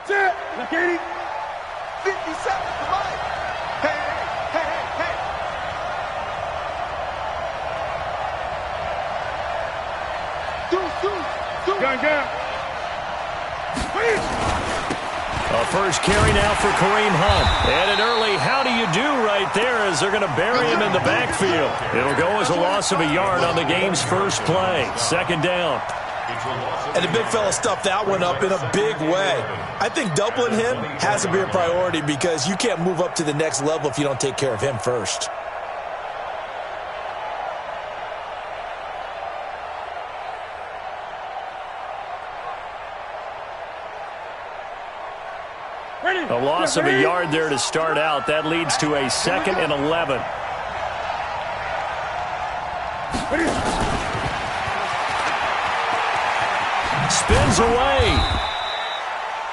Look at him. 57 to Mike. Hey. Do. Gun. A first carry now for Kareem Hunt. And an early how do you do right there as they're going to bury him in the backfield. It'll go as a loss of a yard on the game's first play. Second down. And the big fella stuffed that one up in a big way. I think doubling him has to be a priority because you can't move up to the next level if you don't take care of him first. A loss of a yard there to start out. That leads to a 2nd and 11. Spins away.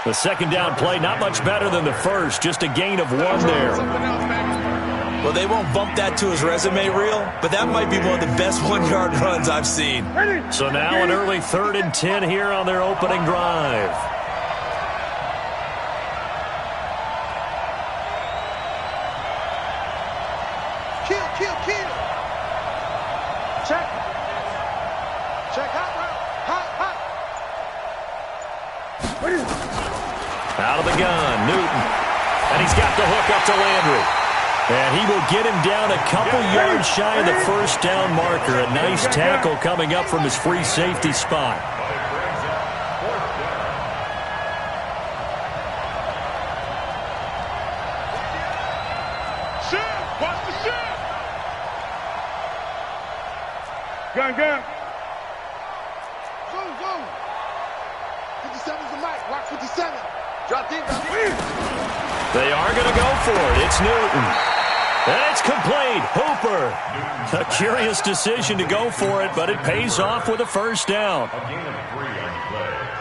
The second down play, not much better than the first. Just a gain of 1 there. Well, they won't bump that to his resume reel, but that might be one of the best 1-yard runs I've seen. So now an early 3rd and 10 here on their opening drive. Kill. Check hot route. Out of the gun, Newton. And he's got the hook up to Landry. And he will get him down a couple yards shy of the first down marker. A nice tackle coming up from his free safety spot. Watch the shot. Gun. Zoom. 57's the mic. Watch 57. Drop deep. They are going to go for it. It's Newton. And it's complete. Hooper. A curious decision to go for it, but it pays off with a first down.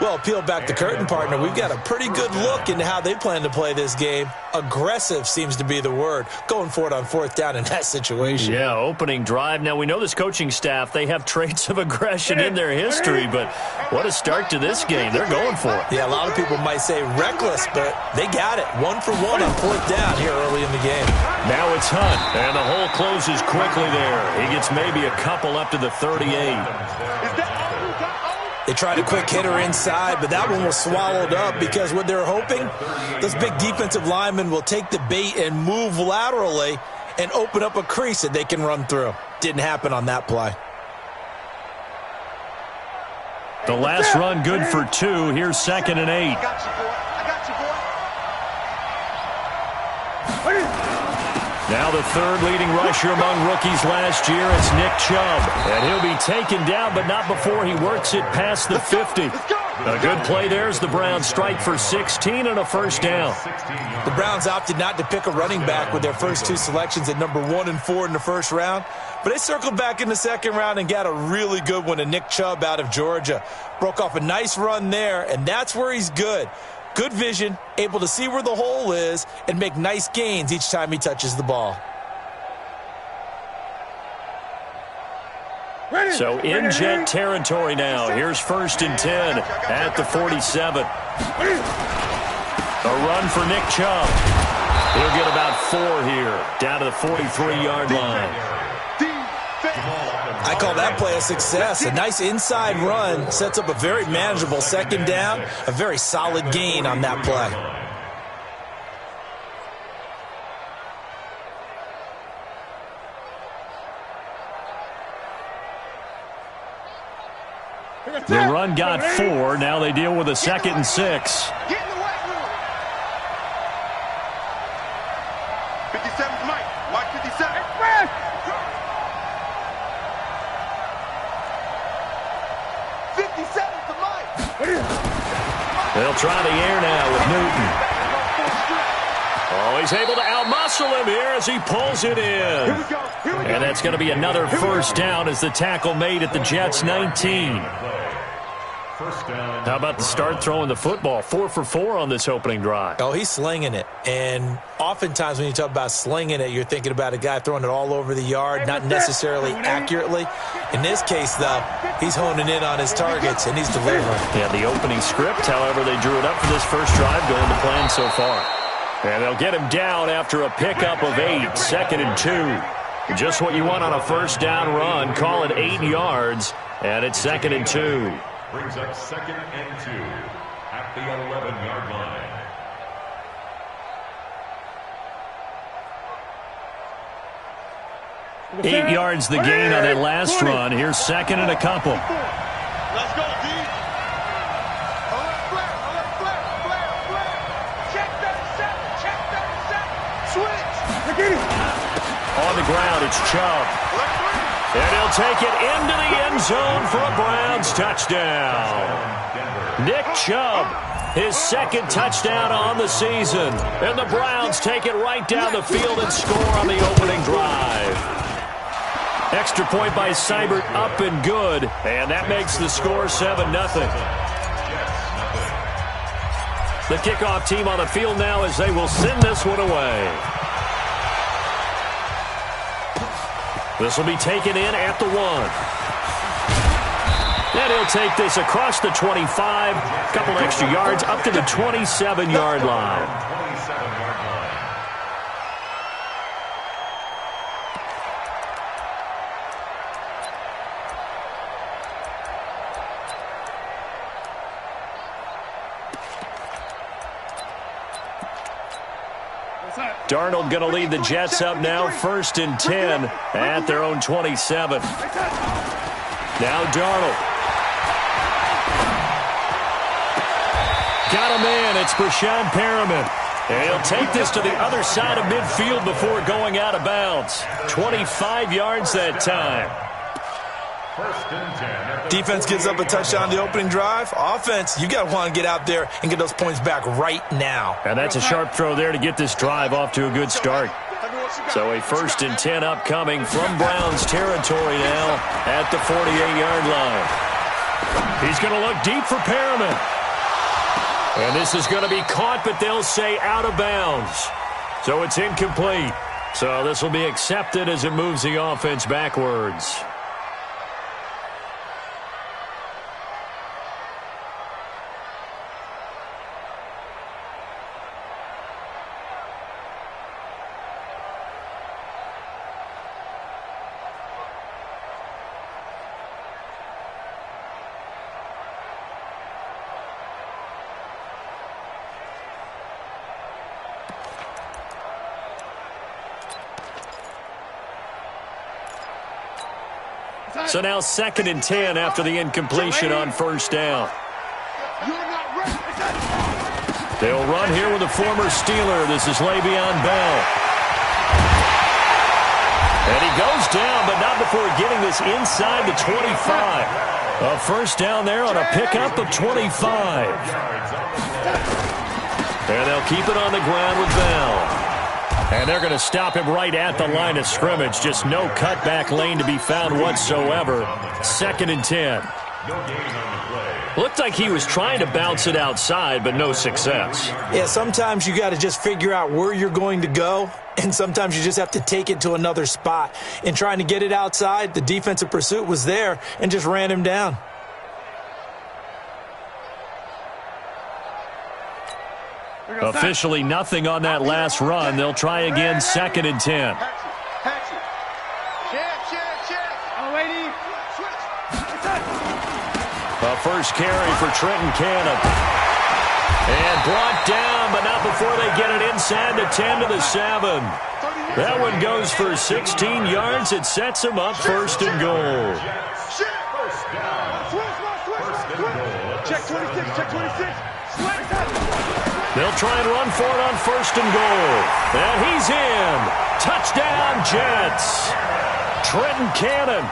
Well, peel back the curtain, partner. We've got a pretty good look into how they plan to play this game. Aggressive seems to be the word. Going for it on 4th down in that situation. Yeah, opening drive. Now, we know this coaching staff, they have traits of aggression in their history, but what a start to this game. They're going for it. Yeah, a lot of people might say reckless, but they got it. 1 for 1 on 4th down here early in the game. Now it's Hunt, and the hole closes quickly there. He gets maybe a couple up to the 38. They tried a quick hitter inside, but that one was swallowed up because what they're hoping, those big defensive linemen will take the bait and move laterally and open up a crease that they can run through. Didn't happen on that play. The last run good for 2. Here's 2nd and 8. I got you, boy. Now the 3rd leading rusher among rookies last year, it's Nick Chubb. And he'll be taken down, but not before he works it past the 50. A good play there as the Browns strike for 16 and a first down. The Browns opted not to pick a running back with their first 2 selections at number 1 and 4 in the first round. But they circled back in the second round and got a really good one in Nick Chubb out of Georgia. Broke off a nice run there, and that's where he's good. Good vision, able to see where the hole is, and make nice gains each time he touches the ball. So in Jet territory now. Here's 1st and 10 at the 47. A run for Nick Chubb. He'll get about 4 here, down to the 43-yard line. I call that play a success. A nice inside run sets up a very manageable 2nd down, a very solid gain on that play. The run got 4. Now they deal with a 2nd and 6. 57's Mike. Watch 57. They'll try the air now with Newton. Oh, he's able to outmuscle him here as he pulls it in. And that's going to be another first down as the tackle made at the Jets' 19. How about the start throwing the football? 4 for 4 on this opening drive. Oh, he's slinging it. And oftentimes when you talk about slinging it, you're thinking about a guy throwing it all over the yard, not necessarily accurately. In this case, though, he's honing in on his targets, and he's delivering. Yeah, the opening script, however, they drew it up for this first drive, going to plan so far. And they'll get him down after a pickup of 8, 2nd and 2. Just what you want on a first down run. Call it 8 yards, and it's 2nd and 2. Brings up 2nd and 2 at the 11-yard line. 8 yards the gain on that last run. Here's 2nd and a couple. Let's go, D. Check 37. Check 37. Switch. On the ground, it's Chubb. And he'll take it into the end zone for a Browns touchdown. Nick Chubb, his 2nd touchdown on the season. And the Browns take it right down the field and score on the opening drive. Extra point by Seibert, up and good. And that makes the score 7-0. The kickoff team on the field now as they will send this one away. This will be taken in at the 1. And he'll take this across the 25, a couple extra yards, up to the 27-yard line. Darnold going to lead the Jets up now, 1st and 10 at their own 27. Now Darnold. Got a man. It's Brashad Perriman. And he'll take this to the other side of midfield before going out of bounds. 25 yards that time. Defense gives up a touchdown the opening drive. Offense, you got to want to get out there and get those points back right now. And that's a sharp throw there to get this drive off to a good start. So a 1st and 10 upcoming from Browns territory now at the 48-yard line. He's going to look deep for Perriman. And this is going to be caught, but they'll say out of bounds. So it's incomplete. So this will be accepted as it moves the offense backwards. So now 2nd and 10 after the incompletion on 1st down. They'll run here with a former Steeler. This is Le'Veon Bell. And he goes down, but not before getting this inside the 25. A 1st down there on a pickup of 25. And they'll keep it on the ground with Bell. And they're going to stop him right at the line of scrimmage. Just no cutback lane to be found whatsoever. 2nd and 10. Looked like he was trying to bounce it outside, but no success. Yeah, sometimes you got to just figure out where you're going to go, and sometimes you just have to take it to another spot. In trying to get it outside, the defensive pursuit was there and just ran him down. Officially nothing on that last run. They'll try again, 2nd and 10. A 1st carry for Trenton Cannon. And brought down, but not before they get it inside the 10 to the 7. That one goes for 16 yards. It sets him up 1st and goal. Check 26, check 26. They'll try and run for it on 1st and goal. And he's in. Touchdown, Jets. Trenton Cannon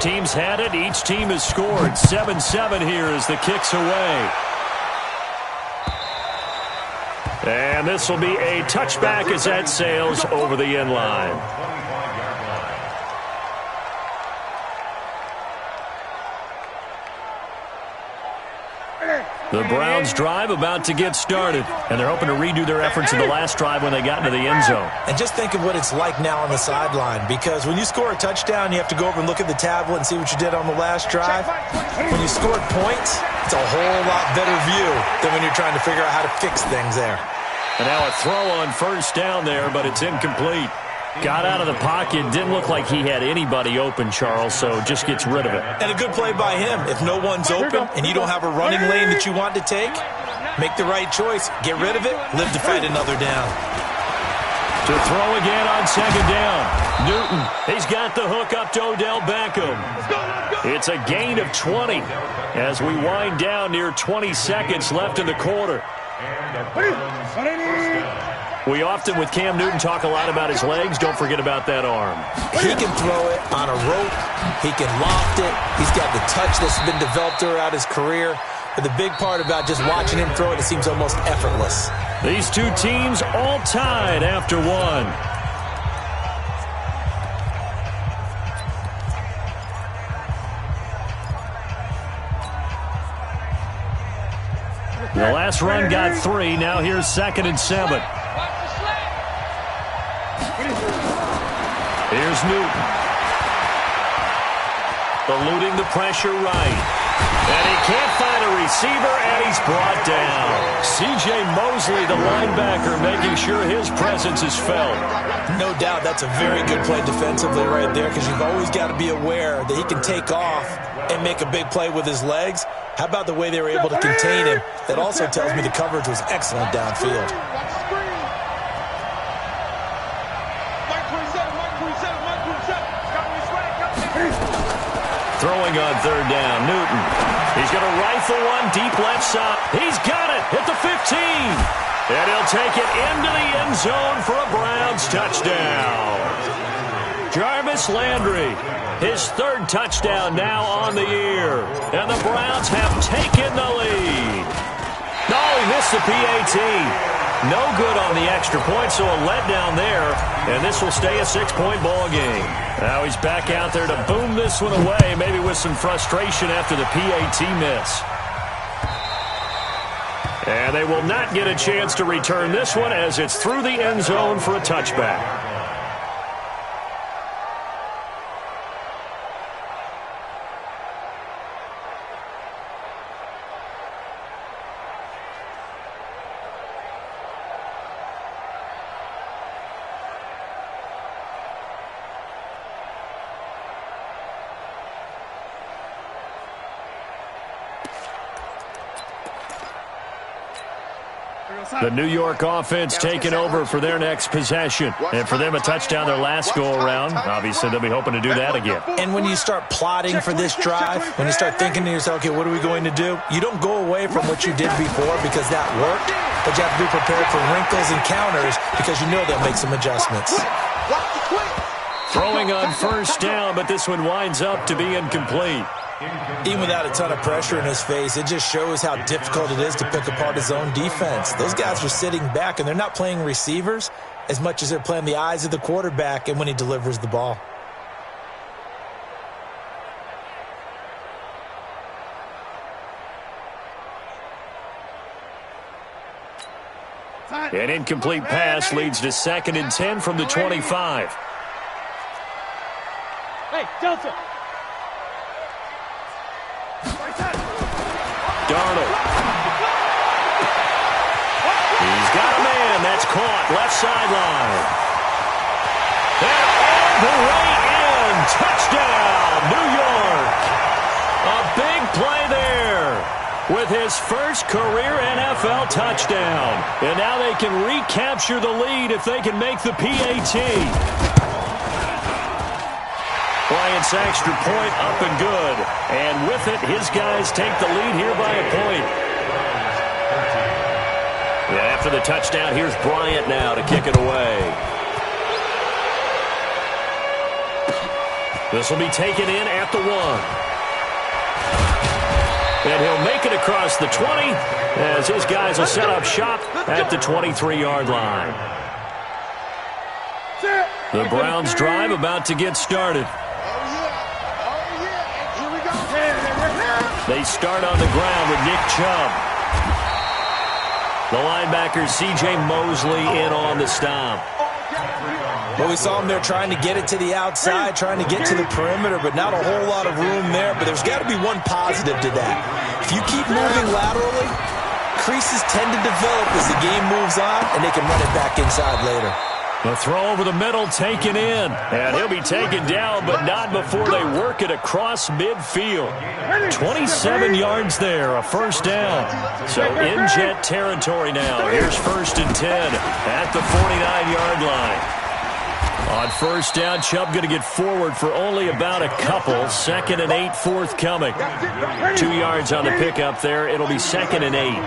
team's had it. Each team has scored. 7-7 here as the kick's away. And this will be a touchback as that sails over the end line. The Browns drive about to get started, and they're hoping to redo their efforts in the last drive when they got into the end zone. And just think of what it's like now on the sideline, because when you score a touchdown, you have to go over and look at the tablet and see what you did on the last drive. When you scored points, it's a whole lot better view than when you're trying to figure out how to fix things there. And now a throw on first down there, but it's incomplete. Got out of the pocket. Didn't look like he had anybody open, Charles, so just gets rid of it. And a good play by him. If no one's open and you don't have a running lane that you want to take, make the right choice. Get rid of it. Live to fight another down. To throw again on second down. Newton, he's got the hook up to Odell Beckham. It's a gain of 20 as we wind down near 20 seconds left in the quarter. We often, with Cam Newton, talk a lot about his legs. Don't forget about that arm. He can throw it on a rope. He can loft it. He's got the touch that's been developed throughout his career. But the big part about just watching him throw it, it seems almost effortless. These two teams all tied after one. The last run got 3. Now here's 2nd and 7. Here's Newton. Eluding the pressure right. And he can't find a receiver, and he's brought down. C.J. Mosley, the linebacker, making sure his presence is felt. No doubt that's a very good play defensively right there, because you've always got to be aware that he can take off and make a big play with his legs. How about the way they were able to contain him? That also tells me the coverage was excellent downfield. Throwing on third down, Newton. He's going to rifle one deep left side. He's got it at the 15. And he'll take it into the end zone for a Browns touchdown. Jarvis Landry, his 3rd touchdown now on the year. And the Browns have taken the lead. No, he missed the PAT. No good on the extra point, so a letdown there. And this will stay a 6-point ball game. Now he's back out there to boom this one away, maybe with some frustration after the PAT miss. And they will not get a chance to return this one as it's through the end zone for a touchback. The New York offense taking over for their next possession. And for them, a touchdown their last go-around. Obviously, they'll be hoping to do that again. And when you start plotting for this drive, when you start thinking to yourself, okay, what are we going to do? You don't go away from what you did before because that worked, but you have to be prepared for wrinkles and counters because you know they'll make some adjustments. Throwing on first down, but this one winds up to be incomplete. Even without a ton of pressure in his face, it just shows how difficult it is to pick apart his own defense. Those guys are sitting back, and they're not playing receivers as much as they're playing the eyes of the quarterback and when he delivers the ball. An incomplete pass leads to 2nd and 10 from the 25. Hey, Delta. Darnold. He's got a man. That's caught. Left sideline. And all the way in. Touchdown, New York. A big play there with his first career NFL touchdown. And now they can recapture the lead if they can make the PAT. Bryant's extra point up and good. And with it, his guys take the lead here by a point. Yeah, after the touchdown, here's Bryant now to kick it away. This will be taken in at the 1. And he'll make it across the 20 as his guys will set up shop at the 23-yard line. The Browns drive about to get started. They start on the ground with Nick Chubb. The linebacker C.J. Mosley in on the stop. Well, we saw him there trying to get it to the outside, trying to get to the perimeter, but not a whole lot of room there. But there's got to be one positive to that. If you keep moving laterally, creases tend to develop as the game moves on, and they can run it back inside later. The throw over the middle taken in. And he'll be taken down, but not before they work it across midfield. 27 yards there, a first down. So in jet territory now. Here's 1st and 10 at the 49-yard line. On first down, Chubb going to get forward for only about a couple. 2nd and 8 forthcoming. 2 yards on the pickup there. It'll be 2nd and 8.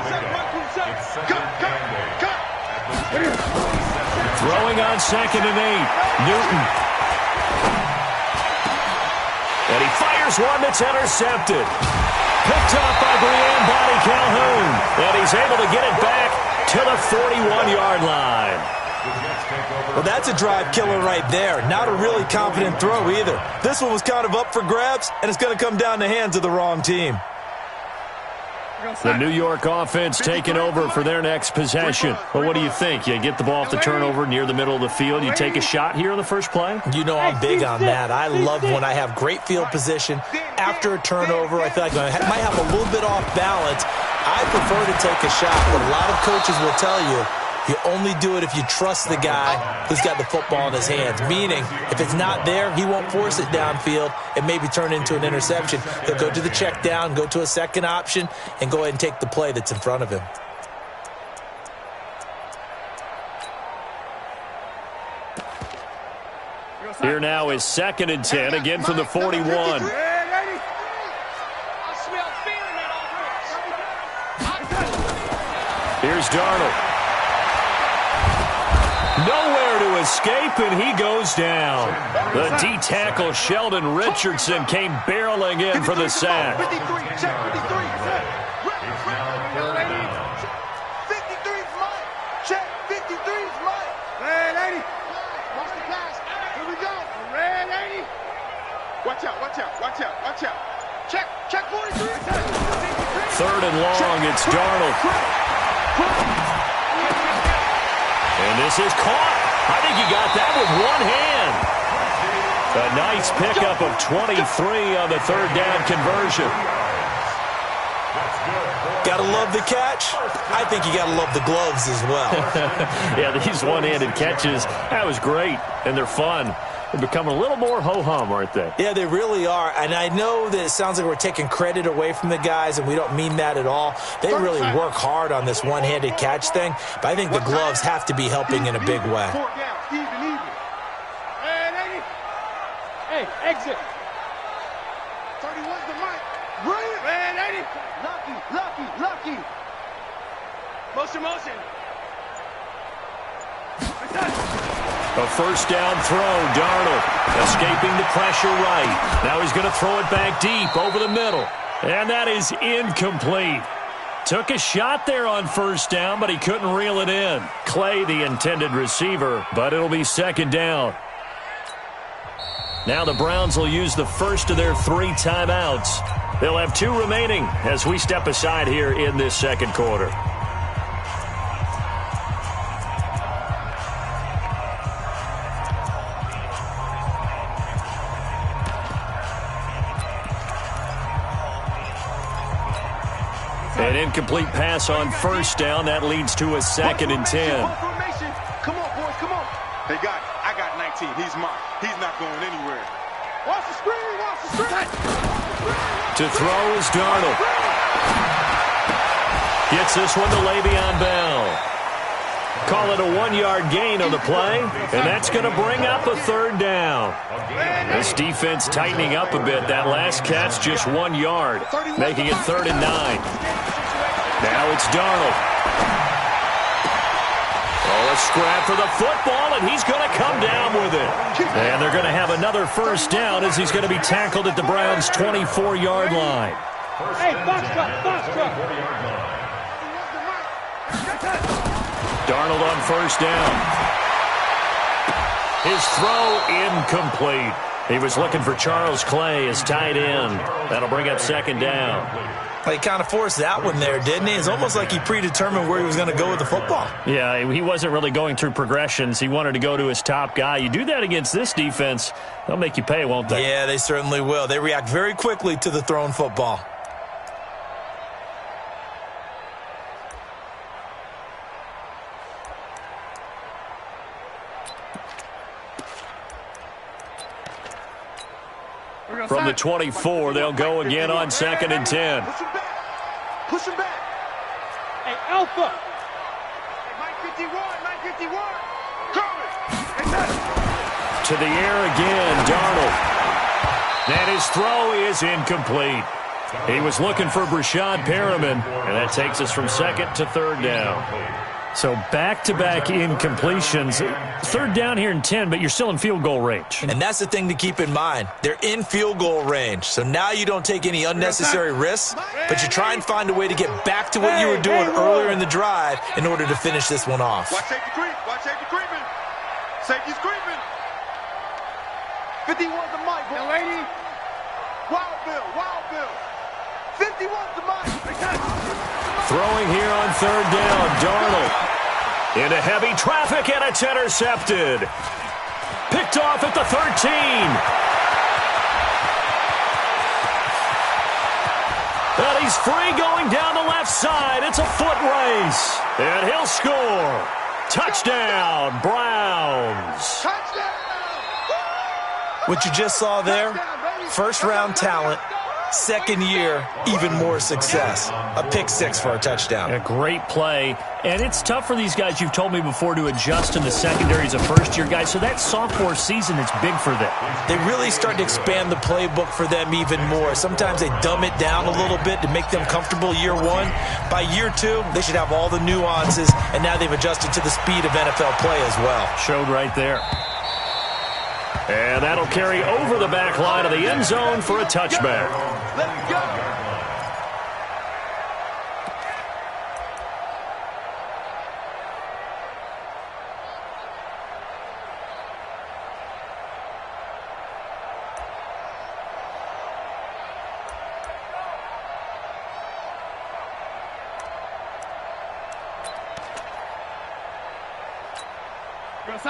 Throwing on 2nd and 8. Newton. And he fires one that's intercepted. Picked off by Brian Body Calhoun. And he's able to get it back to the 41-yard line. Well, that's a drive killer right there. Not a really confident throw either. This one was kind of up for grabs, and it's going to come down the hands of the wrong team. The New York offense taking over for their next possession. Well, what do you think? You get the ball off the turnover near the middle of the field. You take a shot here on the first play? You know I'm big on that. I love when I have great field position. After a turnover, I feel like I might have a little bit off balance. I prefer to take a shot, but a lot of coaches will tell you, you only do it if you trust the guy who's got the football in his hands. Meaning, if it's not there, he won't force it downfield and maybe turn it into an interception. He'll go to the check down, go to a second option, and go ahead and take the play that's in front of him. Here now is 2nd and 10, again from the 41. Here's Darnold. Nowhere to escape, and he goes down. The D-tackle Sheldon Richardson came barreling in for the sack. 53, check 53, check. 53 is mine. Check 53 is mine. Red 80. Watch the pass. Here we go. Red 80. Watch out, watch out, watch out, watch out. Check 43. 3rd and long, it's Darnold. And this is caught. I think he got that with one hand. A nice pickup of 23 on the 3rd down conversion. Gotta love the catch. I think you gotta love the gloves as well. Yeah, these one-handed catches, that was great, and they're fun. They're becoming a little more ho-hum, aren't they? Yeah, they really are. And I know that it sounds like we're taking credit away from the guys, and we don't mean that at all. They really work hard on this one-handed catch thing, but I think the gloves have to be helping in a big way. Hey, exit. 31's the mic. Brilliant. Red 80. Lucky. Motion. A first down throw, Darnold escaping the pressure right. Now he's going to throw it back deep over the middle. And that is incomplete. Took a shot there on first down, but he couldn't reel it in. Clay, the intended receiver, but it'll be 2nd down. Now the Browns will use the first of their 3 timeouts. They'll have 2 remaining as we step aside here in this 2nd quarter. An incomplete pass on first down. That leads to a 2nd and 10. Come on, boys, come on. They got it. I got 19. He's mine. He's not going anywhere. Watch the screen. To throw is Darnold. Gets this one to Le'Veon Bell. Call it a 1-yard gain on the play, and that's going to bring up a 3rd down. This defense tightening up a bit. That last catch just 1 yard, making it 3rd and 9. Now it's Darnold. Oh, a A scrap for the football, and he's going to come down with it. And they're going to have another first down as he's going to be tackled at the Browns' 24-yard line. Hey, box truck. Darnold on first down. His throw incomplete. He was looking for Charles Clay as tight end. That'll bring up second down. He kind of forced that one there, didn't he? It's almost like he predetermined where he was going to go with the football. Yeah, he wasn't really going through progressions. He wanted to go to his top guy. You do that against this defense, they'll make you pay, won't they? Yeah, they certainly will. They react very quickly to the thrown football. From the 24, they'll go again on 2nd and 10. Push him back. Hey, Alpha. Mike 51. Coming. To the air again, Darnold. And his throw is incomplete. He was looking for Brashad Perriman, and that takes us from 2nd to 3rd down. So back-to-back incompletions. 3rd down here in 10, but you're still in field goal range. And that's the thing to keep in mind. They're in field goal range. So now you don't take any unnecessary risks, but you try and find a way to get back to what you were doing earlier in the drive in order to finish this one off. Watch safety creeping. Safety's creeping. 51's the Mike. Young lady. Wild Bill. 51's the Mike. Throwing here on 3rd down, Darnold. Into heavy traffic, and it's intercepted. Picked off at the 13. And he's free going down the left side. It's a foot race. And he'll score. Touchdown, Browns. What you just saw there, first-round talent. 2nd year, even more success. A pick 6 for a touchdown. A great play. And it's tough for these guys, you've told me before, to adjust in the secondary as a first-year guy. So that sophomore season, it's big for them. They really start to expand the playbook for them even more. Sometimes they dumb it down a little bit to make them comfortable year 1. By year 2, they should have all the nuances, and now they've adjusted to the speed of NFL play as well. Showed right there. And that'll carry over the back line of the end zone for a touchback. Let's go.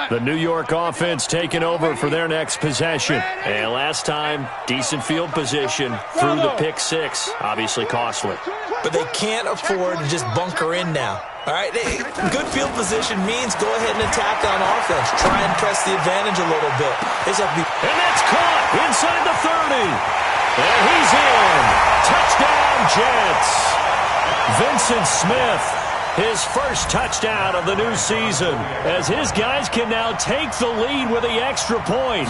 The New York offense taking over for their next possession. And last time, decent field position through the pick 6. Obviously costly. But they can't afford to just bunker in now. All right, good field position means go ahead and attack on offense. Try and press the advantage a little bit. They just have to be. And that's caught inside the 30. And he's in. Touchdown, Jets. Vincent Smith, his first touchdown of the new season, as his guys can now take the lead with the extra point.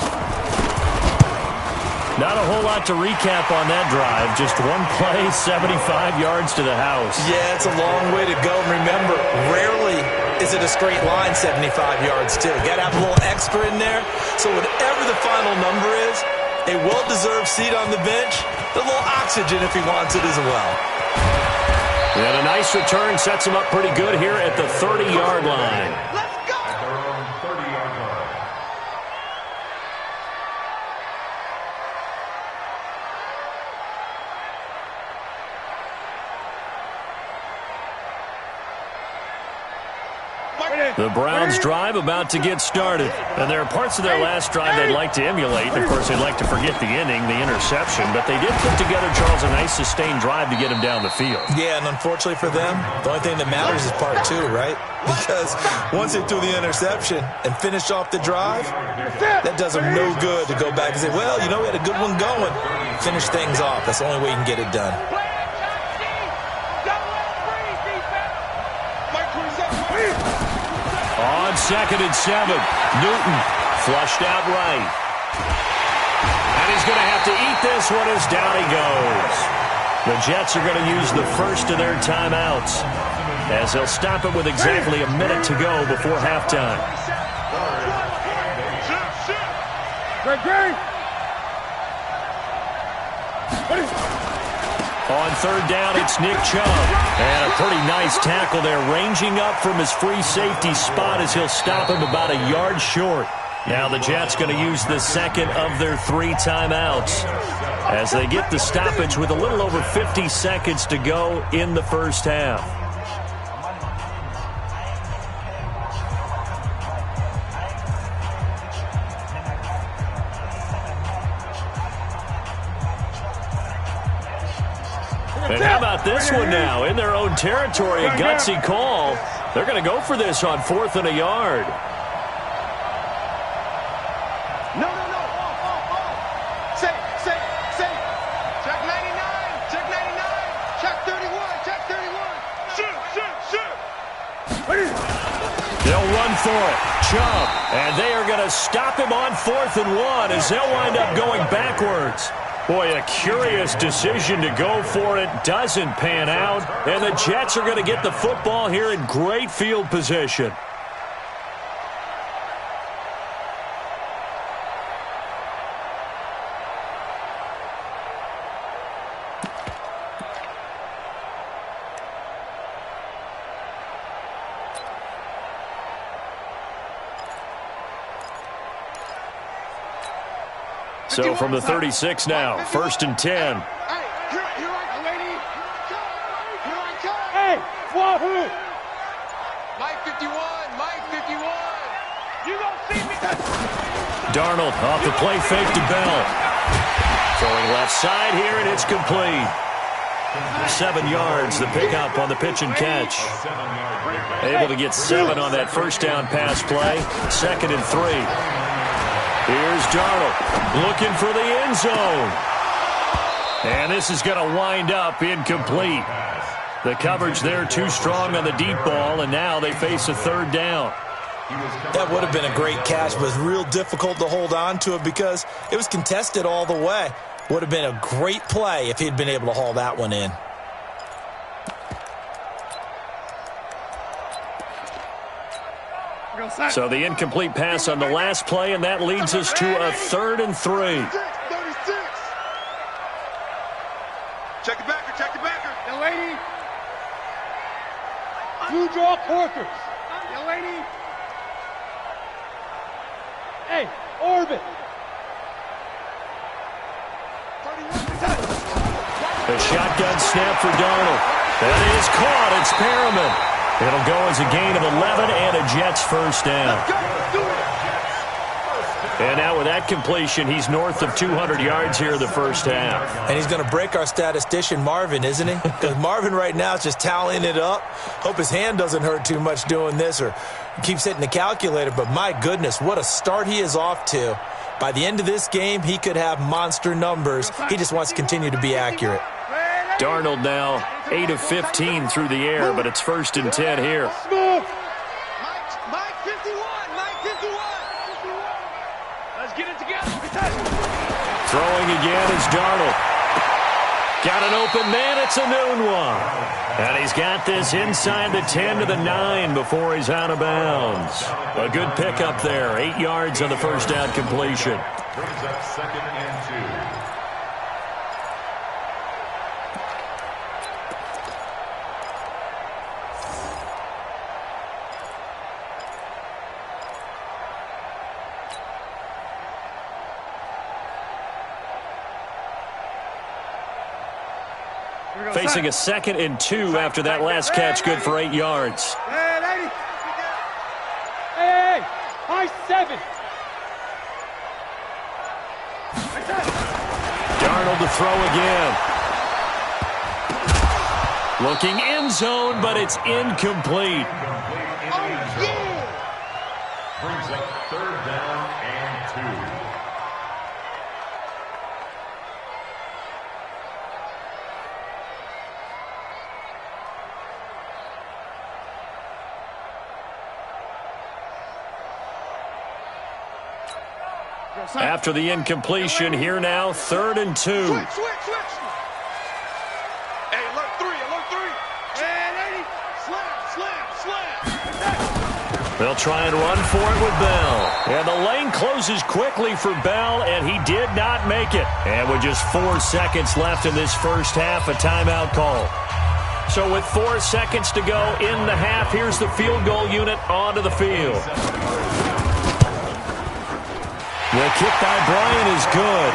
Not a whole lot to recap on that drive. Just one play, 75 yards to the house. Yeah, it's a long way to go. Remember, rarely is it a straight line 75 yards, too. Got to have a little extra in there. So whatever the final number is, a well-deserved seat on the bench, a little oxygen if he wants it as well. And a nice return sets him up pretty good here at the 30-yard line. Let's go. At their own 30-yard line. The Browns drive about to get started. And there are parts of their last drive they'd like to emulate. And, of course, they'd like to forget the inning, the interception. But they did put together, Charles, a nice sustained drive to get him down the field. Yeah, and unfortunately for them, the only thing that matters is part 2, right? Because once they threw the interception and finished off the drive, that does them no good to go back and say, well, you know, we had a good one going. Finish things off. That's the only way you can get it done. On 2nd and 7, Newton flushed out right. And he's going to have to eat this one as down he goes. The Jets are going to use the first of their timeouts, as they'll stop it with exactly a minute to go before halftime. On third down, it's Nick Chubb. And a pretty nice tackle there, ranging up from his free safety spot as he'll stop him about a yard short. Now the Jets going to use the second of their 3 timeouts as they get the stoppage with a little over 50 seconds to go in the first half. And how about this one now? In their own territory, a gutsy call. They're going to go for this on 4th and a yard. No. Safe. Check 99. Check 31. Shoot. They'll run for it. Chubb. And they are going to stop him on 4th and 1 as they'll wind up going backwards. Boy, a curious decision to go for it. Doesn't pan out. And the Jets are going to get the football here in great field position. So from the 36 now, 1st and 10. Hey, wahoo! Mike 51. You don't see me. Darnold off the play fake to Bell. Throwing left side here, and it's complete. 7 yards, the pickup on the pitch and catch. Able to get 7 on that first down pass play. 2nd and 3. Here's Darnold looking for the end zone. And this is going to wind up incomplete. The coverage there too strong on the deep ball, and now they face a 3rd down. That would have been a great catch, but it's real difficult to hold on to it because it was contested all the way. Would have been a great play if he'd been able to haul that one in. So the incomplete pass on the last play, and that leads us to a 3rd and 3. 36. Check the backer. Young lady. 2 draw corkers. Young lady. Hey, orbit. The shotgun snap for Darnold. That is caught. It's Perriman. It'll go as a gain of 11 and a Jets first down. And now with that completion, he's north of 200 yards here in the first half. And he's going to break our statistician, Marvin, isn't he? Because Marvin right now is just tallying it up. Hope his hand doesn't hurt too much doing this or keeps hitting the calculator. But my goodness, what a start he is off to. By the end of this game, he could have monster numbers. He just wants to continue to be accurate. Darnold now 8 of 15 through the air, but it's 1st and 10 here. Move. Mike 51. Let's get it together. Throwing again is Darnold. Got an open man. It's a noon one. And he's got this inside the 10 to the 9 before he's out of bounds. A good pickup there. 8 yards on the first down completion. Brings up 2nd and 2. Facing a 2nd and 2 after that last catch, good for 8 yards. Hey, lady. Hey, high 7. Darnold to throw again. Looking end zone, but it's incomplete. Brings up 3rd down and 2. After the incompletion, here now, 3rd and 2. try and run for it with Bell. And the lane closes quickly for Bell, and he did not make it. And with just 4 seconds left in this first half, a timeout call. So with 4 seconds to go in the half, here's the field goal unit onto the field. The kick by Bryant is good.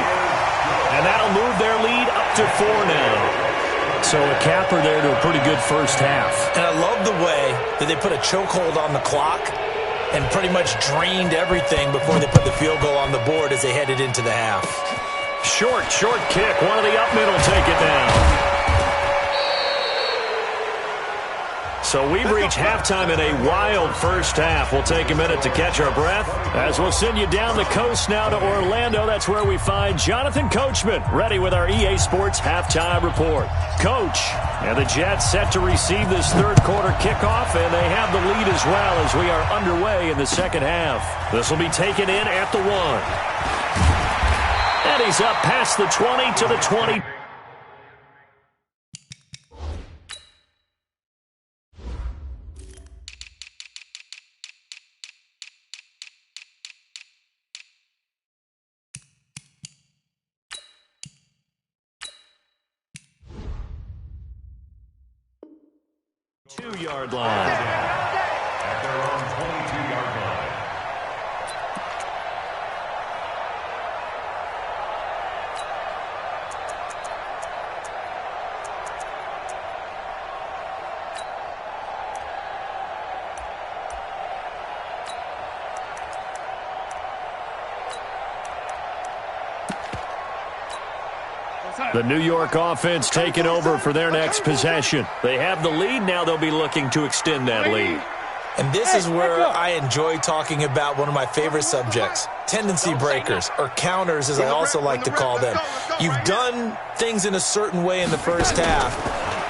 And that'll move their lead up to 4 now. So a capper there to a pretty good first half. And I love the way that they put a chokehold on the clock and pretty much drained everything before they put the field goal on the board as they headed into the half. Short kick. One of the up mid will take it down. So we've reached halftime in a wild first half. We'll take a minute to catch our breath as we'll send you down the coast now to Orlando. That's where we find Jonathan Coachman ready with our EA Sports Halftime Report. Coach, and the Jets set to receive this third quarter kickoff, and they have the lead as well as we are underway in the second half. This will be taken in at the 1. And he's up past the 20 to the 20. Two-yard line. At their own 22-yard line. The New York offense taking over for their next possession. They have the lead. Now they'll be looking to extend that lead. And this is where I enjoy talking about one of my favorite subjects, tendency breakers, or counters as I also like to call them. You've done things in a certain way in the first half,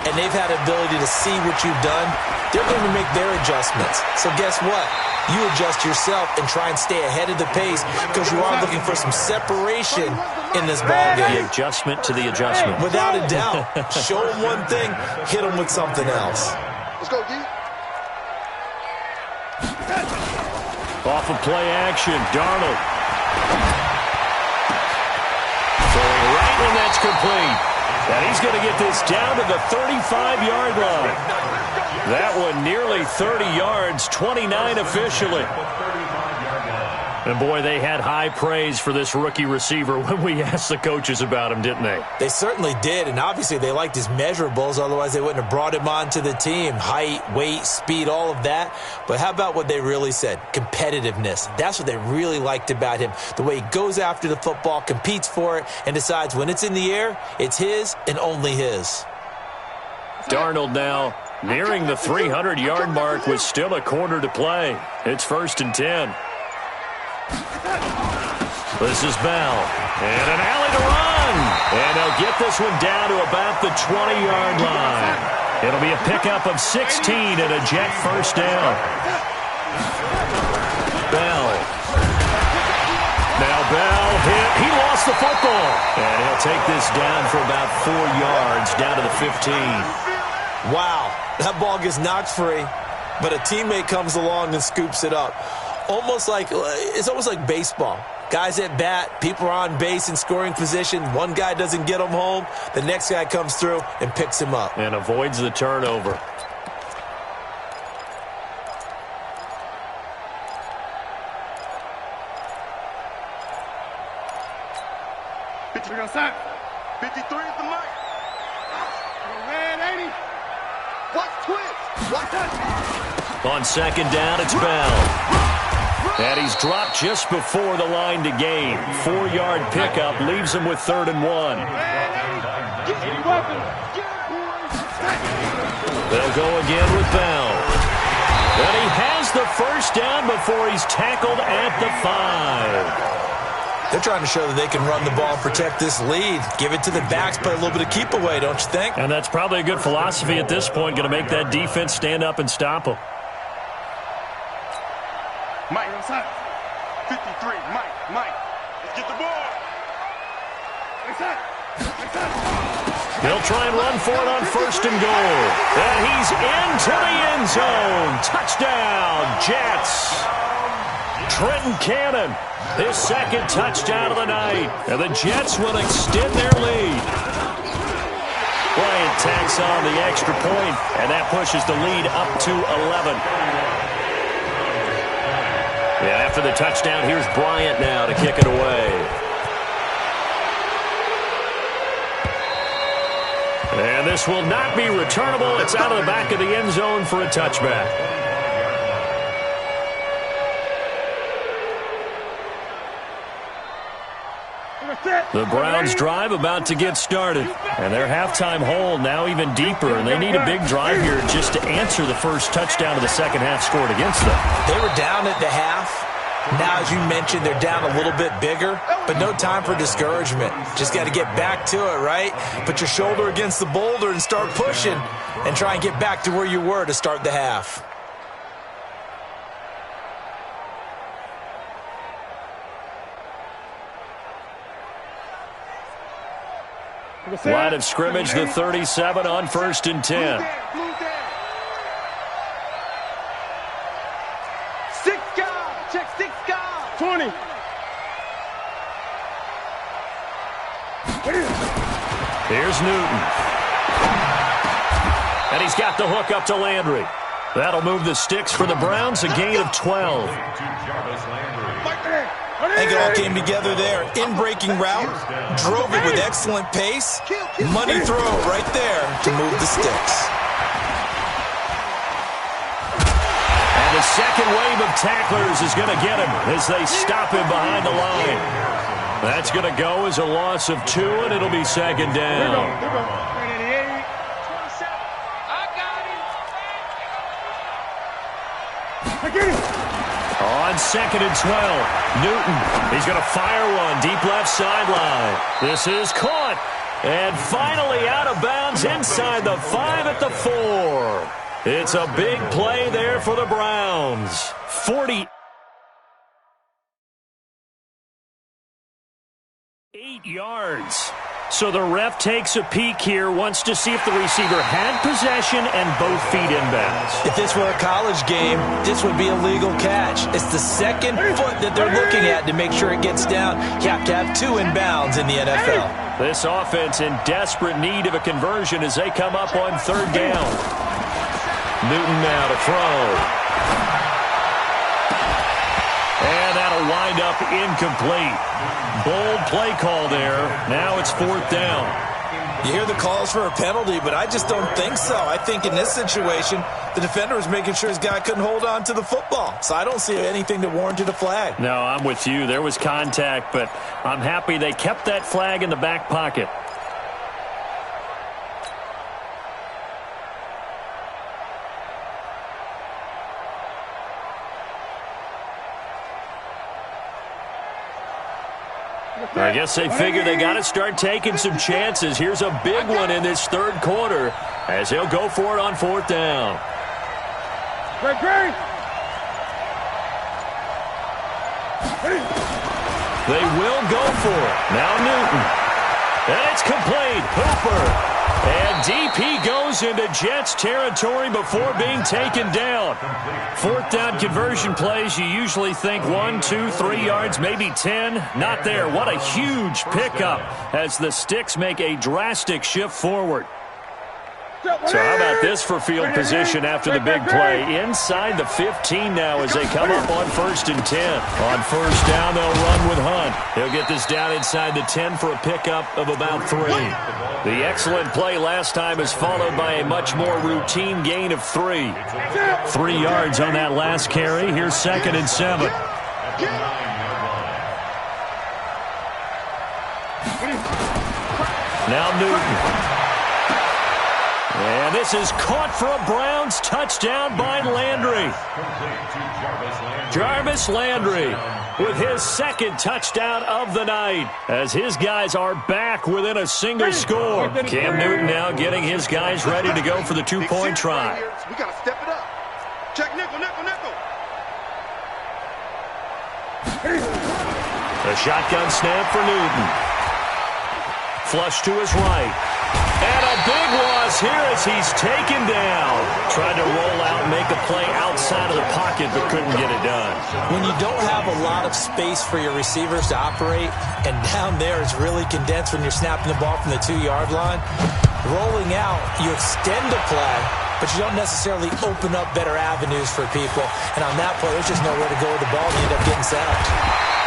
and they've had ability to see what you've done. They're going to make their adjustments. So guess what? You adjust yourself and try and stay ahead of the pace because you are looking for some separation in this ball game. The adjustment to the adjustment. Without a doubt. Show them one thing, hit them with something else. Let's go, D. Off of play action, Darnold. Throwing right when that's complete. And he's going to get this down to the 35-yard line. That one nearly 30 yards, 29 officially. And, boy, they had high praise for this rookie receiver when we asked the coaches about him, didn't they? They certainly did, and obviously they liked his measurables. Otherwise, they wouldn't have brought him onto the team. Height, weight, speed, all of that. But how about what they really said? Competitiveness. That's what they really liked about him. The way he goes after the football, competes for it, and decides when it's in the air, it's his and only his. Darnold now nearing the 300-yard mark with still a quarter to play. It's 1st and 10. This is Bell. And an alley to run. And they'll get this one down to about the 20-yard line. It'll be a pickup of 16 and a Jet first down. Bell. Now Bell hit. He lost the football. And he'll take this down for about 4 yards down to the 15. Wow. That ball gets knocked free, but a teammate comes along and scoops it up. It's almost like baseball. Guys at bat, people are on base in scoring position. One guy doesn't get him home. The next guy comes through and picks him up. And avoids the turnover. We got sack. 53 is the mark. Red 80. Watch twist. Watch that. On second down, it's Bell. And he's dropped just before the line to gain. 4-yard pickup leaves him with 3rd and 1. They'll go again with Bell. And he has the first down before he's tackled at the 5. They're trying to show that they can run the ball and protect this lead. Give it to the backs, play a little bit of keep away, don't you think? And that's probably a good philosophy at this point, going to make that defense stand up and stop them. Mike, 53, Mike, let's get the ball. He'll try and run for it on first and goal. And he's into the end zone. Touchdown, Jets. Trenton Cannon, his second touchdown of the night. And the Jets will extend their lead. Bryant tacks on the extra point, and that pushes the lead up to 11. Yeah, after the touchdown, here's Bryant now to kick it away. And this will not be returnable. It's out of the back of the end zone for a touchback. The Browns drive about to get started. And their halftime hole now even deeper. And they need a big drive here just to answer the first touchdown of the second half scored against them. They were down at the half. Now, as you mentioned, they're down a little bit bigger, but no time for discouragement. Just got to get back to it, right? Put your shoulder against the boulder and start pushing and try and get back to where you were to start the half. Line of scrimmage, the 37 on first and 10. 6 guys. Check 6 guys. 20. Here's Newton. And he's got the hook up to Landry. That'll move the sticks for the Browns, a gain of 12. I think it all came together there. In-breaking route, drove it with excellent pace. Money throw right there to move the sticks. And the second wave of tacklers is going to get him as they stop him behind the line. That's going to go as a loss of 2, and it'll be second down. On second and 12, Newton, he's going to fire one deep left sideline. This is caught, and finally out of bounds inside the 5 at the 4. It's a big play there for the Browns. 48 yards. So the ref takes a peek here, wants to see if the receiver had possession and both feet inbounds. If this were a college game, this would be a legal catch. It's the second foot that they're looking at to make sure it gets down. You have to have 2 inbounds in the NFL. This offense in desperate need of a conversion as they come up on third down. Newton now to throw. And that'll wind up incomplete. Bold play call there. Now it's 4th down. You hear the calls for a penalty, but I just don't think so. I think in this situation, the defender was making sure his guy couldn't hold on to the football. So I don't see anything that warranted a flag. No, I'm with you. There was contact, but I'm happy they kept that flag in the back pocket. I guess they figure they got to start taking some chances. Here's a big one in this third quarter as he'll go for it on 4th down. They will go for it. Now Newton. And it's complete. Hooper. And DP goes into Jets territory before being taken down. 4th down conversion plays, you usually think 1, 2, 3 yards, maybe 10. Not there. What a huge pickup as the sticks make a drastic shift forward. So how about this for field position after the big play? Inside the 15 now as they come up on 1st and 10. On 1st down, they'll run with Hunt. He'll get this down inside the 10 for a pickup of about 3. The excellent play last time is followed by a much more routine gain of 3. 3 yards on that last carry. Here's 2nd and 7. Now Newton. And this is caught for a Browns touchdown by Landry. Jarvis Landry with his 2nd touchdown of the night as his guys are back within a single score. Cam Newton now getting his guys ready to go for the 2-point try. We got to step it up. Check nickel, nickel, nickel. The shotgun snap for Newton. Flush to his right. And here as he's taken down. Tried to roll out, make a play outside of the pocket, but couldn't get it done. When you don't have a lot of space for your receivers to operate, and down there is really condensed when you're snapping the ball from the 2-yard line, rolling out, you extend the play, but you don't necessarily open up better avenues for people. And on that play, there's just nowhere to go with the ball, and you end up getting sacked.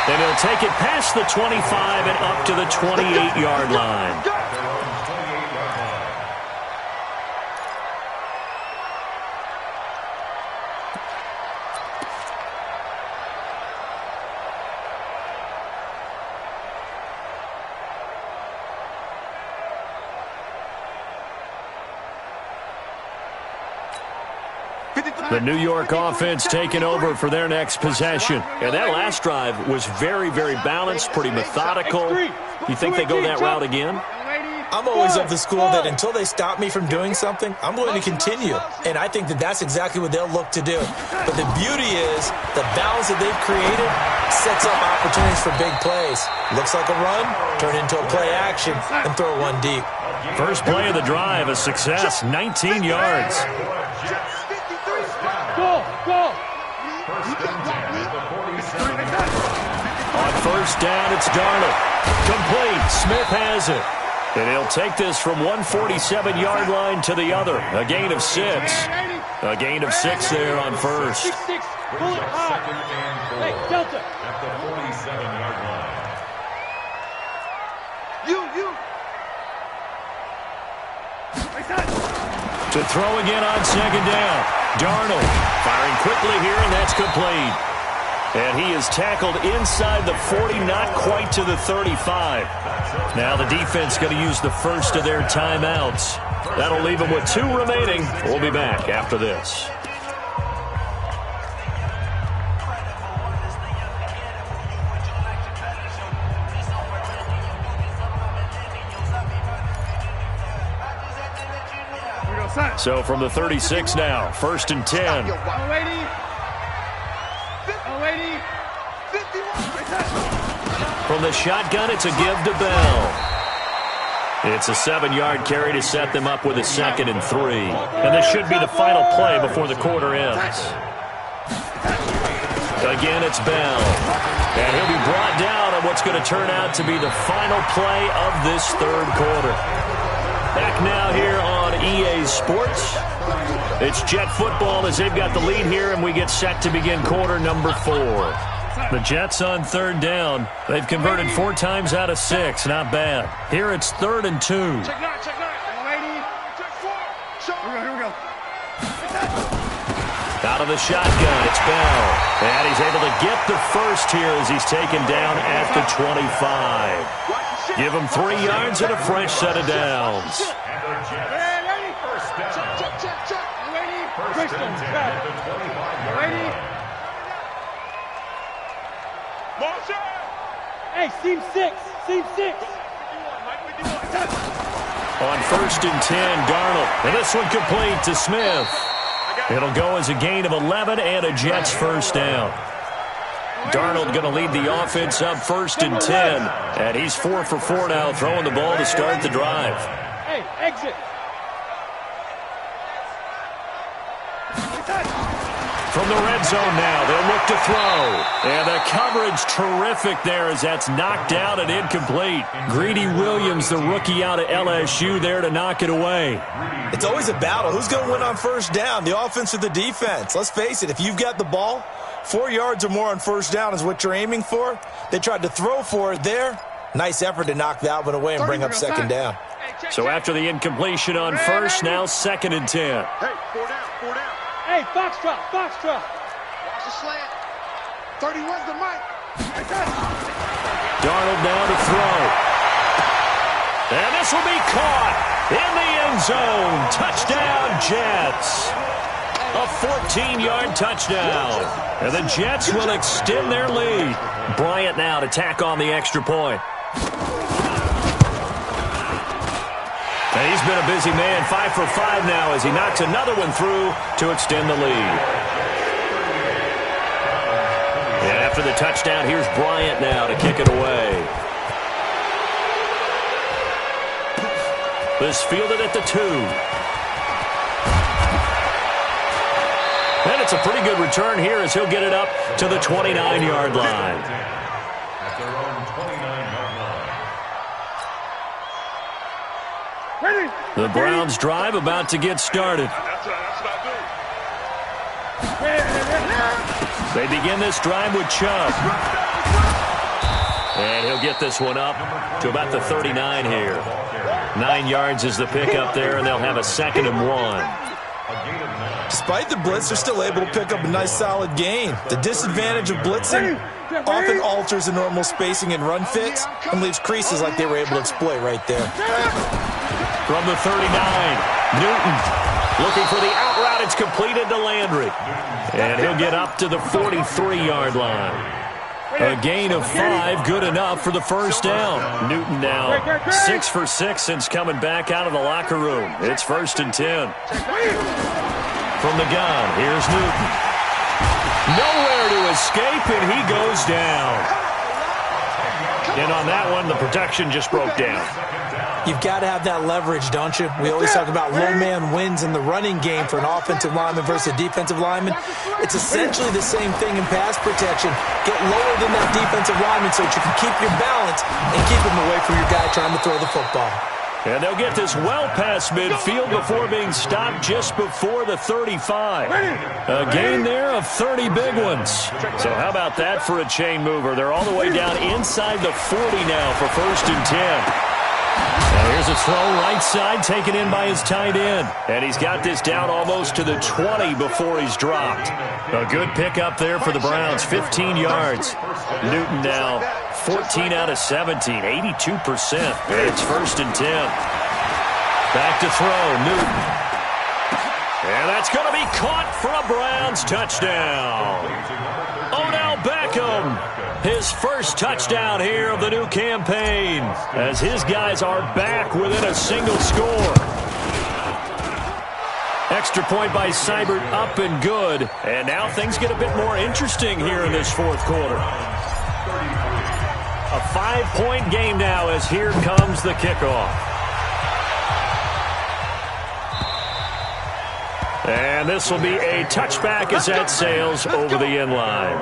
And he'll take it past the 25 and up to the 28-yard line. The New York offense taking over for their next possession. And that last drive was very, very balanced, pretty methodical. You think they go that route again? I'm always of the school that until they stop me from doing something, I'm going to continue. And I think that that's exactly what they'll look to do. But the beauty is the balance that they've created sets up opportunities for big plays. Looks like a run, turn into a play action, and throw one deep. First play of the drive, a success, 19 yards. On first down, it's Darnold. Complete. Smith has it. And he'll take this from 147-yard line to the other. A gain of 6. A gain of 6 there on first. Pull it high. Hey, Delta. At the 47-yard line. To throw again on second down. Darnold firing quickly here, and that's complete. And he is tackled inside the 40, not quite to the 35. Now the defense going to use the first of their timeouts. That'll leave them with 2 remaining. We'll be back after this. So from the 36 now, first and 10. From the shotgun, it's a give to Bell. It's a 7-yard carry to set them up with a 2nd and 3. And this should be the final play before the quarter ends. Again, it's Bell. And he'll be brought down on what's going to turn out to be the final play of this third quarter. Back now here on EA Sports. It's Jet football as they've got the lead here, and we get set to begin quarter number 4. The Jets on third down. They've converted 4 times out of 6. Not bad. Here it's 3rd and 2. Check 9. Here we go. Out of the shotgun, it's Bell. And he's able to get the first here as he's taken down at the 25. Give him 3 yards and a fresh set of downs. Hey, seam 6. On first and 10, Darnold. And this one complete to Smith. It'll go as a gain of 11 and a Jets first down. Darnold going to lead the offense up first and 10. And he's 4 for 4 now, throwing the ball to start the drive. Hey, exit. From the red zone now, they'll look to throw. And the coverage terrific there as that's knocked out and incomplete. Greedy Williams, the rookie out of LSU, there to knock it away. It's always a battle. Who's going to win on first down, the offense or the defense? Let's face it, if you've got the ball, 4 yards or more on first down is what you're aiming for. They tried to throw for it there. Nice effort to knock that one away and bring up second down. So after the incompletion on first, now 2nd and 10. Hey, 4 down. Hey, Foxtrot. Watch the slant. 31's the mic. Darnold now to throw. And this will be caught in the end zone. Touchdown, Jets. A 14-yard touchdown. And the Jets will extend their lead. Bryant now to tack on the extra point. And he's been a busy man, 5 for 5 now as he knocks another one through to extend the lead. And after the touchdown, here's Bryant now to kick it away. This fielded at the 2. And it's a pretty good return here as he'll get it up to the 29-yard line. At their own 29-yard line. Ready. The Browns drive about to get started. That's what I do. They begin this drive with Chubb. And he'll get this one up to about the 39 here. 9 yards is the pickup there, and they'll have a 2nd and 1. Despite the blitz, they're still able to pick up a nice solid gain. The disadvantage of blitzing often alters the normal spacing and run fits and leaves creases like they were able to exploit right there. From the 39, Newton looking for the out route. It's completed to Landry. And he'll get up to the 43-yard line. A gain of 5, good enough for the first down. Newton now 6 for 6 since coming back out of the locker room. It's 1st and 10. From the gun, here's Newton. Nowhere to escape, and he goes down. And on that one, the protection just broke down. You've got to have that leverage, don't you? We always talk about low man wins in the running game for an offensive lineman versus a defensive lineman. It's essentially the same thing in pass protection. Get lower than that defensive lineman so that you can keep your balance and keep him away from your guy trying to throw the football. And they'll get this well past midfield before being stopped just before the 35. A gain there of 30 big ones. So how about that for a chain mover? They're all the way down inside the 40 now for 1st and 10. And here's a throw right side taken in by his tight end. And he's got this down almost to the 20 before he's dropped. A good pickup there for the Browns, 15 yards. Newton now 14 out of 17, 82%. And it's 1st and 10. Back to throw, Newton. And that's going to be caught for a Browns touchdown. Odell Beckham, his first touchdown here of the new campaign, as his guys are back within a single score. Extra point by Seibert, up and good. And now things get a bit more interesting here in this 4th quarter. A 5-point game now as here comes the kickoff. And this will be a touchback as that sails over the end line.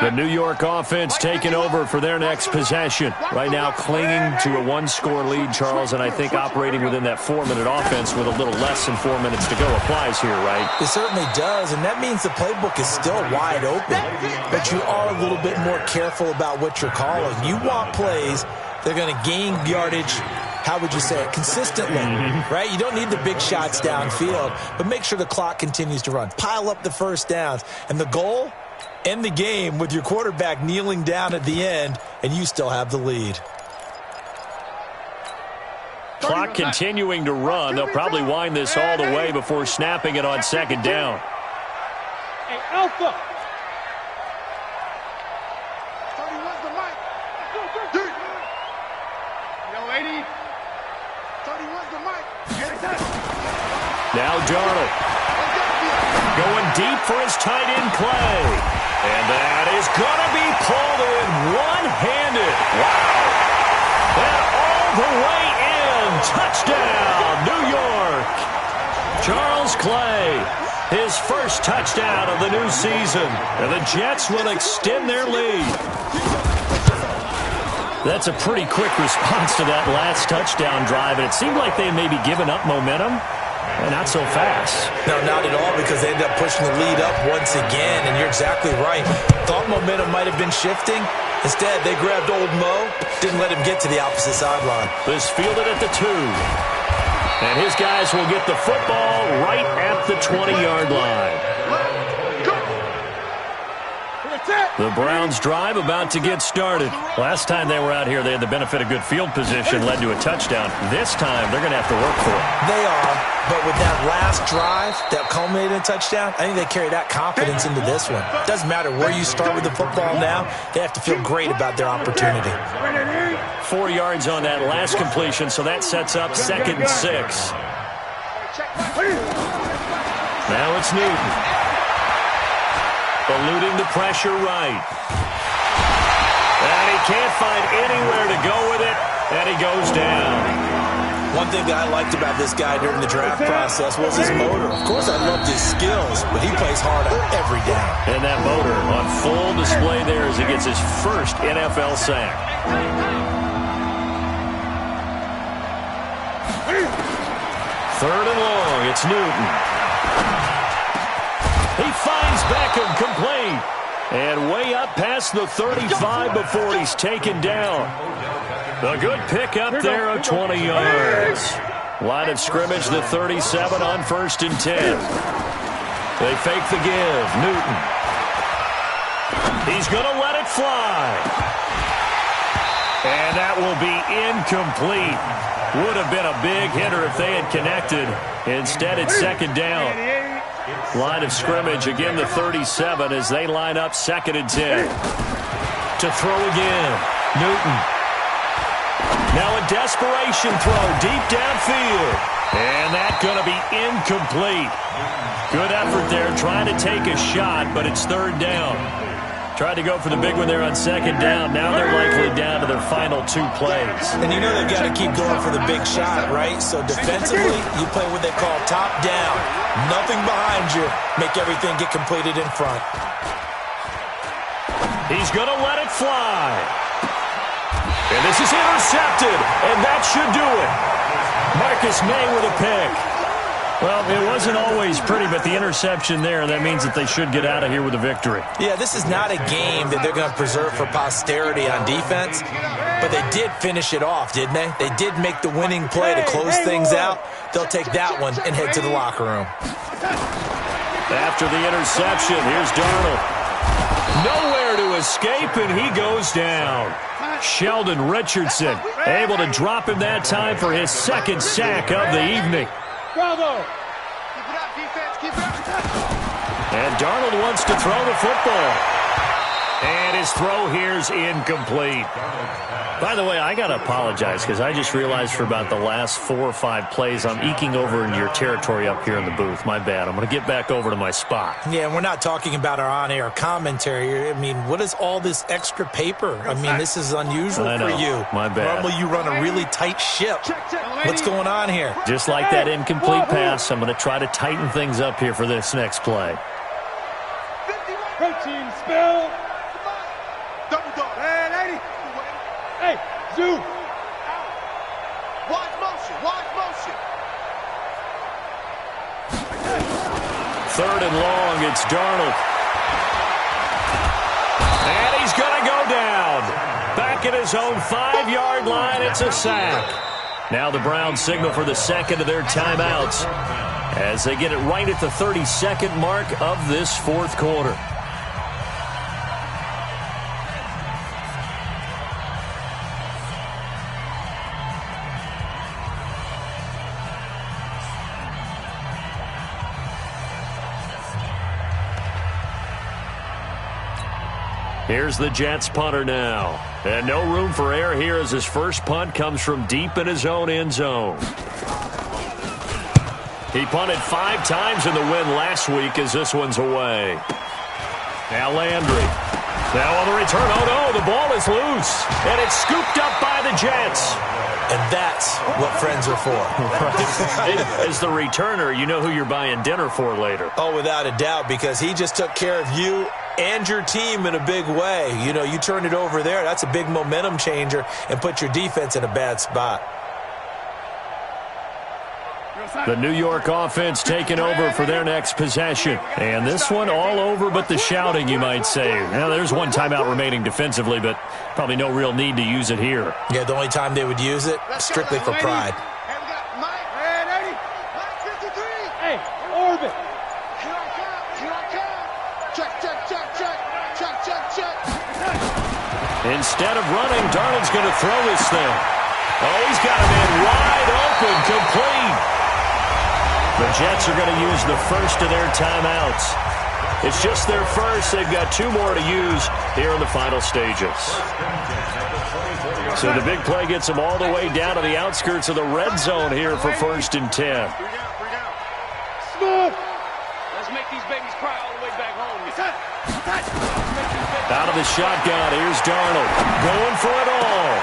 The New York offense taking over for their next possession. Right now clinging to a 1-score lead, Charles, and I think operating within that 4-minute offense with a little less than 4 minutes to go applies here, right? It certainly does, and that means the playbook is still wide open. But you are a little bit more careful about what you're calling. You want plays that are going to gain yardage, how would you say it, consistently, right? You don't need the big shots downfield, but make sure the clock continues to run. Pile up the first downs. And the goal? End the game with your quarterback kneeling down at the end, and you still have the lead. Clock continuing to run. They'll probably wind this all the way before snapping it on 2nd down. Hey, Alpha. 31's the mic. Yo, 80. 31's the mic. Now Darnold going deep for his tight end Clay. And that is going to be pulled in one-handed. Wow. And all the way in. Touchdown, New York. Charles Clay, his first touchdown of the new season. And the Jets will extend their lead. That's a pretty quick response to that last touchdown drive. And it seemed like they may be giving up momentum. Not so fast. No, not at all, because they ended up pushing the lead up once again, and you're exactly right. Thought momentum might have been shifting. Instead, they grabbed old Mo, didn't let him get to the opposite sideline. This fielded at the 2. And his guys will get the football right at the 20-yard line. Attack. The Browns drive about to get started. Last time they were out here, they had the benefit of good field position, led to a touchdown. This time, they're going to have to work for it. They are, but with that last drive that culminated in a touchdown, I think they carry that confidence into this one. Doesn't matter where you start with the football now, they have to feel great about their opportunity. 4 yards on that last completion, so that sets up 2nd and 6. Now it's Newton. Eluding the pressure right. And he can't find anywhere to go with it, and he goes down. One thing that I liked about this guy during the draft process was his motor. Of course, I loved his skills, but he plays hard on every down. And that motor on full display there as he gets his first NFL sack. 3rd and long, it's Newton. He finds Beckham complete. And way up past the 35 before he's taken down. A good pickup there of 20 yards. Line of scrimmage, the 37 on 1st and 10. They fake the give. Newton. He's going to let it fly. And that will be incomplete. Would have been a big hitter if they had connected. Instead, it's 2nd down. Line of scrimmage, again the 37 as they line up 2nd and 10. To throw again, Newton. Now a desperation throw deep downfield. And that's going to be incomplete. Good effort there trying to take a shot, but it's 3rd down. Tried to go for the big one there on 2nd down. Now they're likely down to their final 2 plays. And you know they've got to keep going for the big shot, right? So defensively, you play what they call top down. Nothing behind you. Make everything get completed in front. He's going to let it fly. And this is intercepted. And that should do it. Marcus May with a pick. Well, it wasn't always pretty, but the interception there, that means that they should get out of here with a victory. Yeah, this is not a game that they're going to preserve for posterity on defense, but they did finish it off, didn't they? They did make the winning play to close things out. They'll take that one and head to the locker room. After the interception, here's Darnold. Nowhere to escape, and he goes down. Sheldon Richardson able to drop him that time for his 2nd sack of the evening. Bravo! Keep it up, defense. Keep it up. And Darnold wants to throw the football. And his throw here's incomplete. By the way, I got to apologize because I just realized for about the last 4 or 5 plays I'm eking over into your territory up here in the booth. My bad. I'm going to get back over to my spot. Yeah, and we're not talking about our on-air commentary. I mean, what is all this extra paper? I mean, this is unusual for you. My bad. Normally you run a really tight ship. What's going on here? Just like that incomplete pass, I'm going to try to tighten things up here for this next play. Protein spill. Double dog. Hey, lady. Hey, Zoo. Watch motion. Watch motion. 3rd and long, it's Darnold. And he's going to go down. Back at his own 5-yard line, it's a sack. Now the Browns signal for the 2nd of their timeouts as they get it right at the 32nd mark of this 4th quarter. Here's the Jets punter now. And no room for error here as his first punt comes from deep in his own end zone. He punted 5 times in the win last week as this one's away. Now Landry. Now on the return. Oh, no, the ball is loose. And it's scooped up by the Jets. And that's what friends are for. As the returner, you know who you're buying dinner for later. Oh, without a doubt, because he just took care of you and your team in a big way. You know, you turn it over there, that's a big momentum changer and put your defense in a bad spot. The New York offense taking over for their next possession. And this one all over but the shouting, you might say. Now, there's one timeout remaining defensively, but probably no real need to use it here. Yeah, the only time they would use it, strictly for pride. Hey, we got Mike. Mike 53. Hey, orbit. Here I come. Check. Check. Instead of running, Darnold's going to throw this thing. Oh, he's got a man wide open, complete. The Jets are going to use the first of their timeouts. It's just their first. They've got 2 more to use here in the final stages. So the big play gets them all the way down to the outskirts of the red zone here for 1st and 10. Smooth. Let's make these babies cry all the way back home. Out of the shotgun, here's Darnold. Going for it all.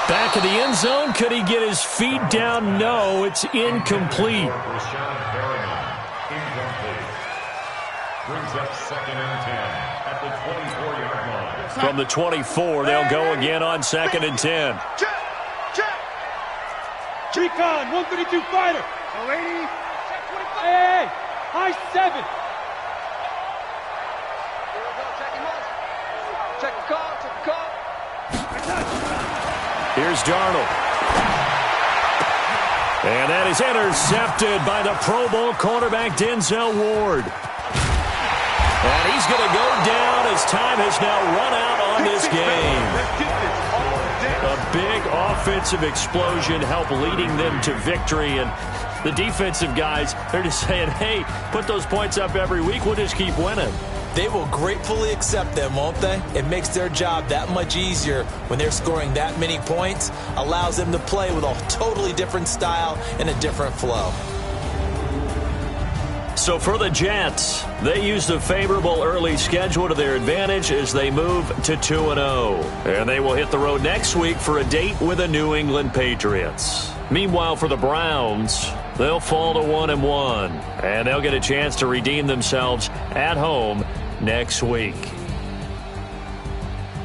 Back in the end zone. Could he get his feet down? No, it's incomplete. Brings up 2nd and 10 at the 24-yard line. From the 24, they'll go again on 2nd and 10. Check. Recon, 132 fighter. 080. Hey, high 7. Check the call. Here's Darnold. And that is intercepted by the Pro Bowl cornerback Denzel Ward. And he's going to go down as time has now run out on this game. A big offensive explosion helped leading them to victory. And the defensive guys, they're just saying, hey, put those points up every week. We'll just keep winning. They will gratefully accept them, won't they? It makes their job that much easier when they're scoring that many points. Allows them to play with a totally different style and a different flow. So for the Jets, they use the favorable early schedule to their advantage as they move to 2-0. And they will hit the road next week for a date with the New England Patriots. Meanwhile, for the Browns, they'll fall to 1-1. And they'll get a chance to redeem themselves at home next week.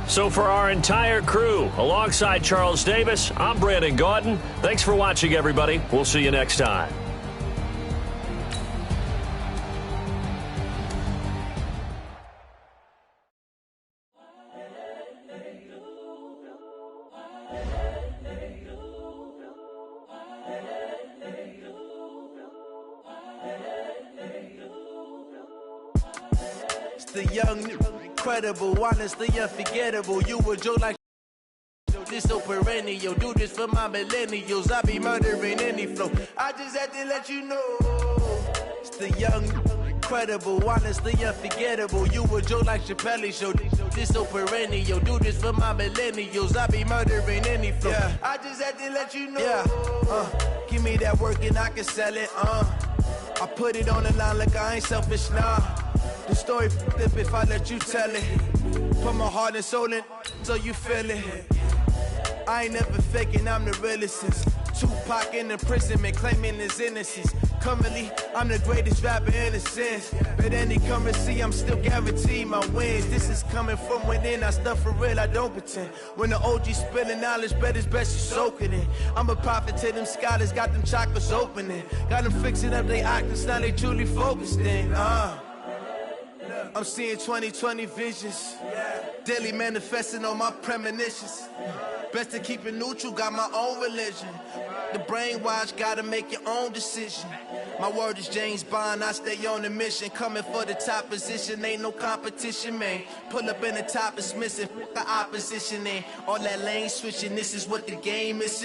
So for our entire crew, alongside Charles Davis, I'm Brandon Gaudin. Thanks for watching, everybody. We'll see you next time. The young, incredible, honestly unforgettable. You a joke like this so perennial. Do this for my millennials. I be murdering any flow. I just had to let you know. It's the young, incredible, honestly unforgettable. You a joke like Chappelle Show. This so perennial. Do this for my millennials. I be murdering any flow. Yeah. I just had to let you know. Yeah. Give me that work and I can sell it. I put it on the line like I ain't selfish, nah. The story flip if I let you tell it. Put my heart and soul in so you feel it. I ain't never faking, I'm the realest since Tupac in imprisonment, claiming his innocence. Currently, I'm the greatest rapper in a sense. But any currency, I'm still guaranteed my wins. This is coming from within, I stuff for real, I don't pretend. When the OG spilling knowledge, bet it's best you soak it in. I'm a prophet to them scholars, got them chakras opening. Got them fixing up they octaves, now they truly focused in. I'm seeing 2020 visions. Daily manifesting on my premonitions. Best to keep it neutral, got my own religion. The brainwash, gotta make your own decision. My word is James Bond, I stay on the mission. Coming for the top position, ain't no competition, man. Pull up in the top, it's missing, the opposition in. All that lane switching, this is what the game is.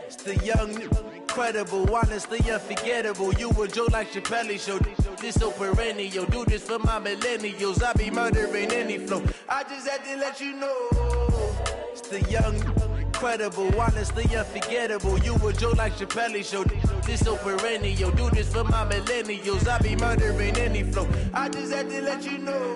It's the young, incredible, honestly unforgettable. You a joke like Chappelle Show. This so perennial. Do this for my millennials. I be murdering any flow. I just had to let you know. It's the young, incredible, honestly unforgettable. You a joke like Chappelle Show. This so perennial. Do this for my millennials. I be murdering any flow. I just had to let you know.